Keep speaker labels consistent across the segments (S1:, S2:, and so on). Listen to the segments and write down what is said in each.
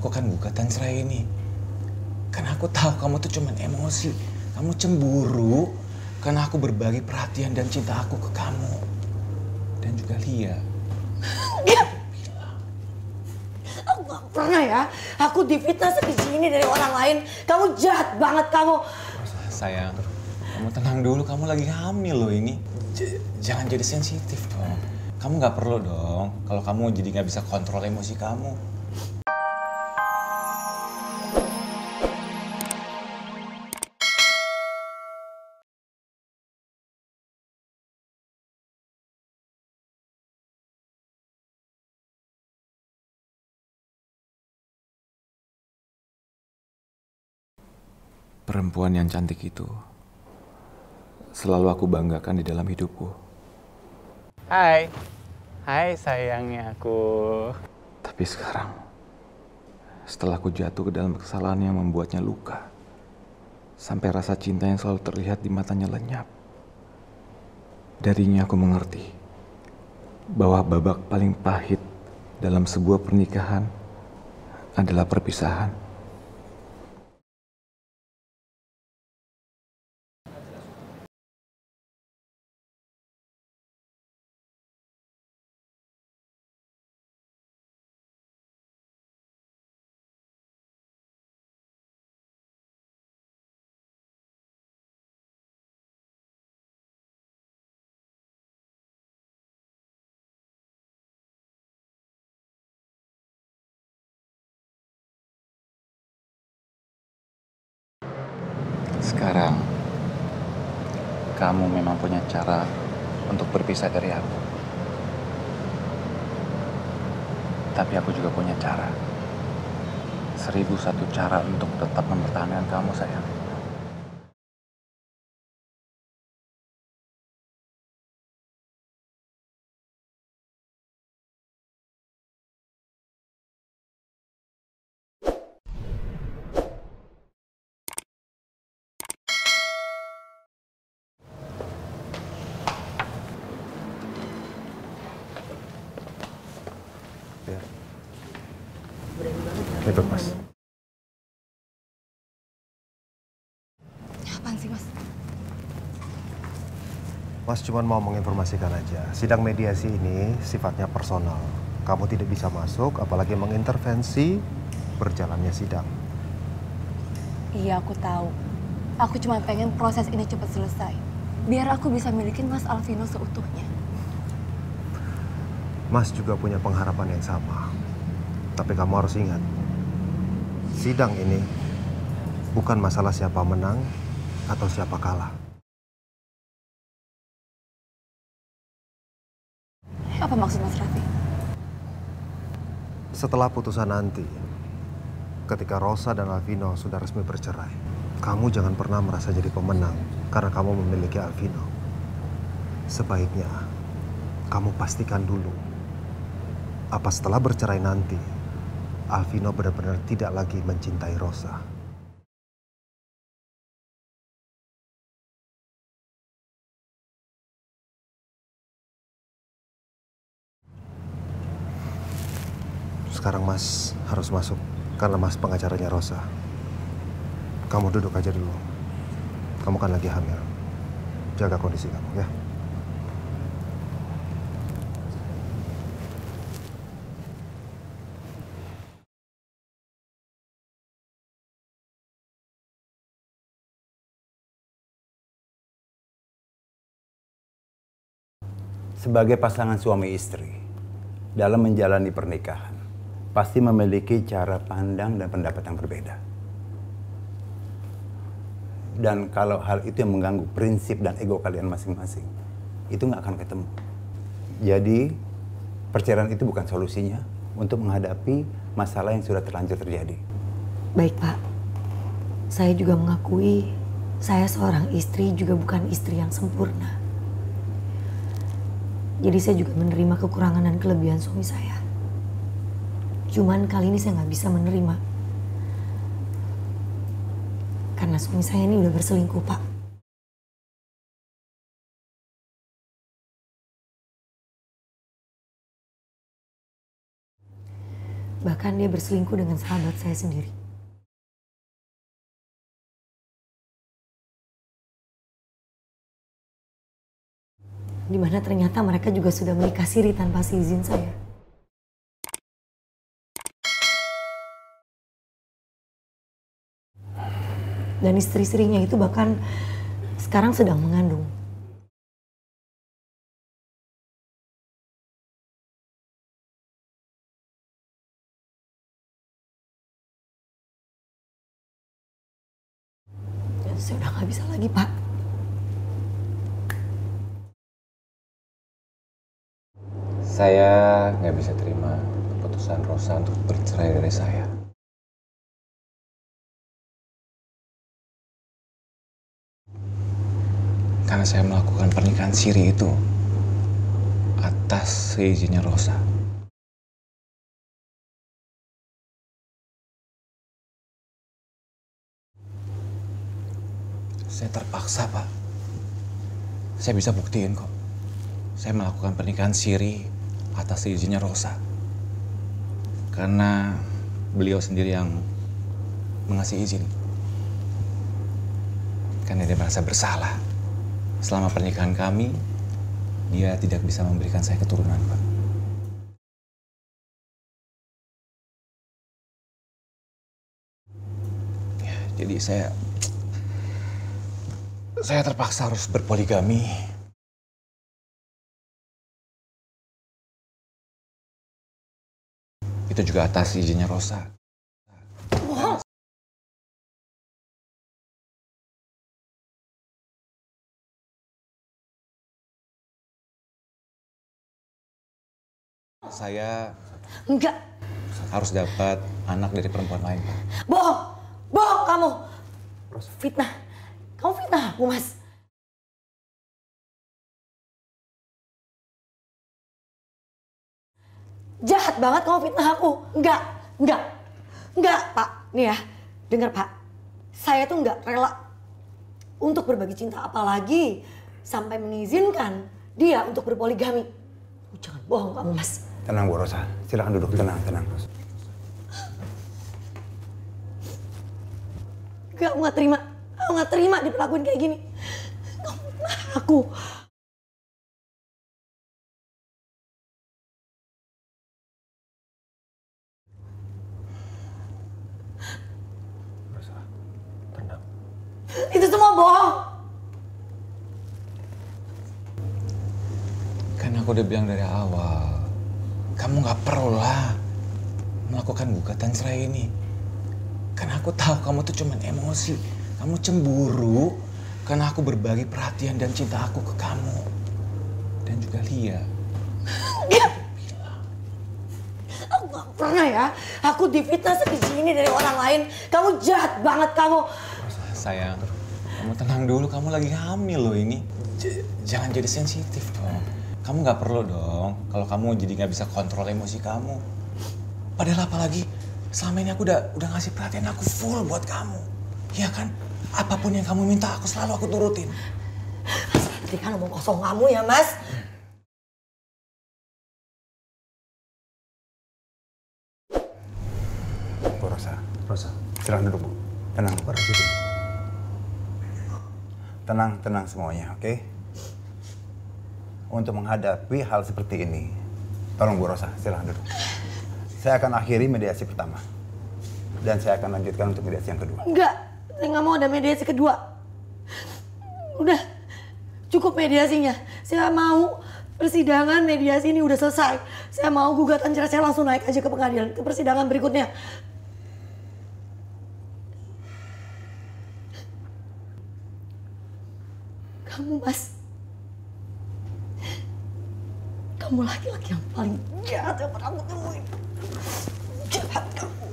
S1: melakukan gugatan cerai ini? Karena aku tahu kamu tuh cuman emosi. Kamu cemburu karena aku berbagi perhatian dan cinta aku ke kamu. Dan juga Lia.
S2: Aku gak pernah ya. Aku difitnah segini dari orang lain. Kamu jahat banget kamu.
S1: Sayang, kamu tenang dulu. Kamu lagi hamil loh ini. Jangan jadi sensitif dong. Kamu gak perlu dong. Kalau kamu jadi gak bisa kontrol emosi kamu. Perempuan yang cantik itu selalu aku banggakan di dalam hidupku.
S3: Hai sayangnya aku.
S1: Tapi sekarang, setelah aku jatuh ke dalam kesalahan yang membuatnya luka, sampai rasa cinta yang selalu terlihat di matanya lenyap, darinya aku mengerti bahwa babak paling pahit dalam sebuah pernikahan adalah perpisahan. Sekarang, kamu memang punya cara untuk berpisah dari aku. Tapi aku juga punya cara. 1001 cara untuk tetap mempertahankan kamu, sayang.
S4: Itu Mas.
S2: Apaan sih, Mas?
S4: Mas cuma mau menginformasikan aja. Sidang mediasi ini sifatnya personal. Kamu tidak bisa masuk, apalagi mengintervensi berjalannya sidang.
S2: Iya, aku tahu. Aku cuma pengen proses ini cepat selesai. Biar aku bisa milikin Mas Alvino seutuhnya.
S4: Mas juga punya pengharapan yang sama. Tapi kamu harus ingat, sidang ini bukan masalah siapa menang atau siapa kalah.
S2: Apa maksud Mas Raffi?
S4: Setelah putusan nanti, ketika Rosa dan Alvino sudah resmi bercerai, kamu jangan pernah merasa jadi pemenang karena kamu memiliki Alvino. Sebaiknya kamu pastikan dulu, apa setelah bercerai nanti, Alvino benar-benar tidak lagi mencintai Rosa. Sekarang Mas harus masuk karena Mas pengacaranya Rosa. Kamu duduk aja dulu. Kamu kan lagi hamil. Jaga kondisi kamu ya.
S5: Sebagai pasangan suami istri, dalam menjalani pernikahan, pasti memiliki cara pandang dan pendapat yang berbeda. Dan kalau hal itu yang mengganggu prinsip dan ego kalian masing-masing, itu nggak akan ketemu. Jadi, perceraian itu bukan solusinya untuk menghadapi masalah yang sudah terlanjur terjadi.
S2: Baik, Pak. Saya juga mengakui saya seorang istri juga bukan istri yang sempurna. Jadi saya juga menerima kekurangan dan kelebihan suami saya. Cuman kali ini saya nggak bisa menerima. Karena suami saya ini udah berselingkuh, Pak.
S6: Bahkan dia berselingkuh dengan sahabat saya sendiri. Dimana ternyata mereka juga sudah menikah siri tanpa seizin saya. Dan istri-istrinya itu bahkan sekarang sedang mengandung. Dan saya udah gak bisa lagi, Pak.
S1: Saya nggak bisa terima keputusan Rosa untuk bercerai dari saya. Karena saya melakukan pernikahan siri itu atas seizinnya Rosa. Saya terpaksa, Pak. Saya bisa buktiin kok. Saya melakukan pernikahan siri atas izinnya Rosa. Karena beliau sendiri yang mengasih izin. Karena dia merasa bersalah. Selama pernikahan kami, dia tidak bisa memberikan saya keturunan, Pak. Ya, jadi saya terpaksa harus berpoligami. Itu juga atas izinnya Rosa.
S6: Bohong.
S1: Saya
S6: Enggak.
S1: harus dapat anak dari perempuan lain, Pak.
S6: Bohong. Bohong kamu. Fitnah. Kamu fitnah aku, Mas. Jahat banget kamu fitnah aku. Enggak. Enggak, Pak. Nih ya, dengar Pak. Saya tuh enggak rela untuk berbagi cinta, apalagi sampai mengizinkan dia untuk berpoligami. Jangan bohong kamu, Mas.
S5: Tenang Bu Rosa, silakan duduk. Tenang.
S6: Enggak, aku nggak terima. Aku nggak terima diperlakuin kayak gini. Kamu fitnah aku.
S4: Rosa, tenang.
S6: Itu semua bohong.
S1: Kan aku udah bilang dari awal, kamu nggak perlu lah melakukan gugatan cerai ini. Karena aku tahu kamu tuh cuman emosi, kamu cemburu karena aku berbagi perhatian dan cinta aku ke kamu dan juga Lia.
S6: Aku gak pernah ya. Aku difitnah sebiji ini dari orang lain. Kamu jahat banget kamu.
S1: Sayang, kamu tenang dulu, kamu lagi hamil loh ini. Jangan jadi sensitif dong. Kamu nggak perlu dong kalau kamu jadi nggak bisa kontrol emosi kamu. Padahal apalagi selama ini aku udah ngasih perhatian aku full buat kamu. Iya kan? Apapun yang kamu minta aku selalu aku turutin.
S6: Nanti kan ngomong kosong kamu ya, Mas.
S5: Bu Rosa,
S4: Rosa,
S5: silakan duduk Bu. Tenang.
S4: pergi dulu.
S5: Tenang semuanya, oke? Untuk menghadapi hal seperti ini, tolong Bu Rosa, silakan duduk. Saya akan akhiri mediasi pertama. Dan saya akan lanjutkan untuk mediasi yang kedua.
S6: Enggak, saya nggak mau ada mediasi kedua. Udah, cukup mediasinya. Saya mau persidangan mediasi ini udah selesai. Saya mau gugatan cerai saya langsung naik aja ke pengadilan, ke persidangan berikutnya. Kamu, Mas. Kamu laki-laki yang paling jahat yang pernah aku temuin. Jahat kamu.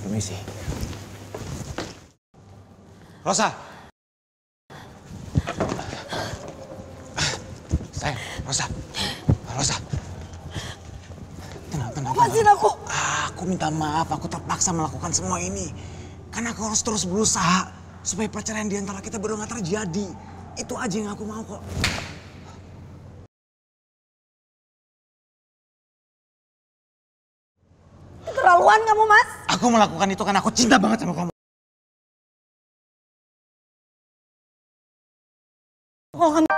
S1: Permisi. Rosa. Sayang, Rosa. Tenang.
S6: Lepasin aku.
S1: Aku minta maaf, aku terpaksa melakukan semua ini. Karena aku harus terus berusaha supaya perceraian di antara kita berdua gak terjadi. Itu aja yang aku mau kok.
S6: keterlaluan kamu, Mas.
S1: Aku melakukan itu karena aku cinta banget sama kamu.
S6: Kalau kamu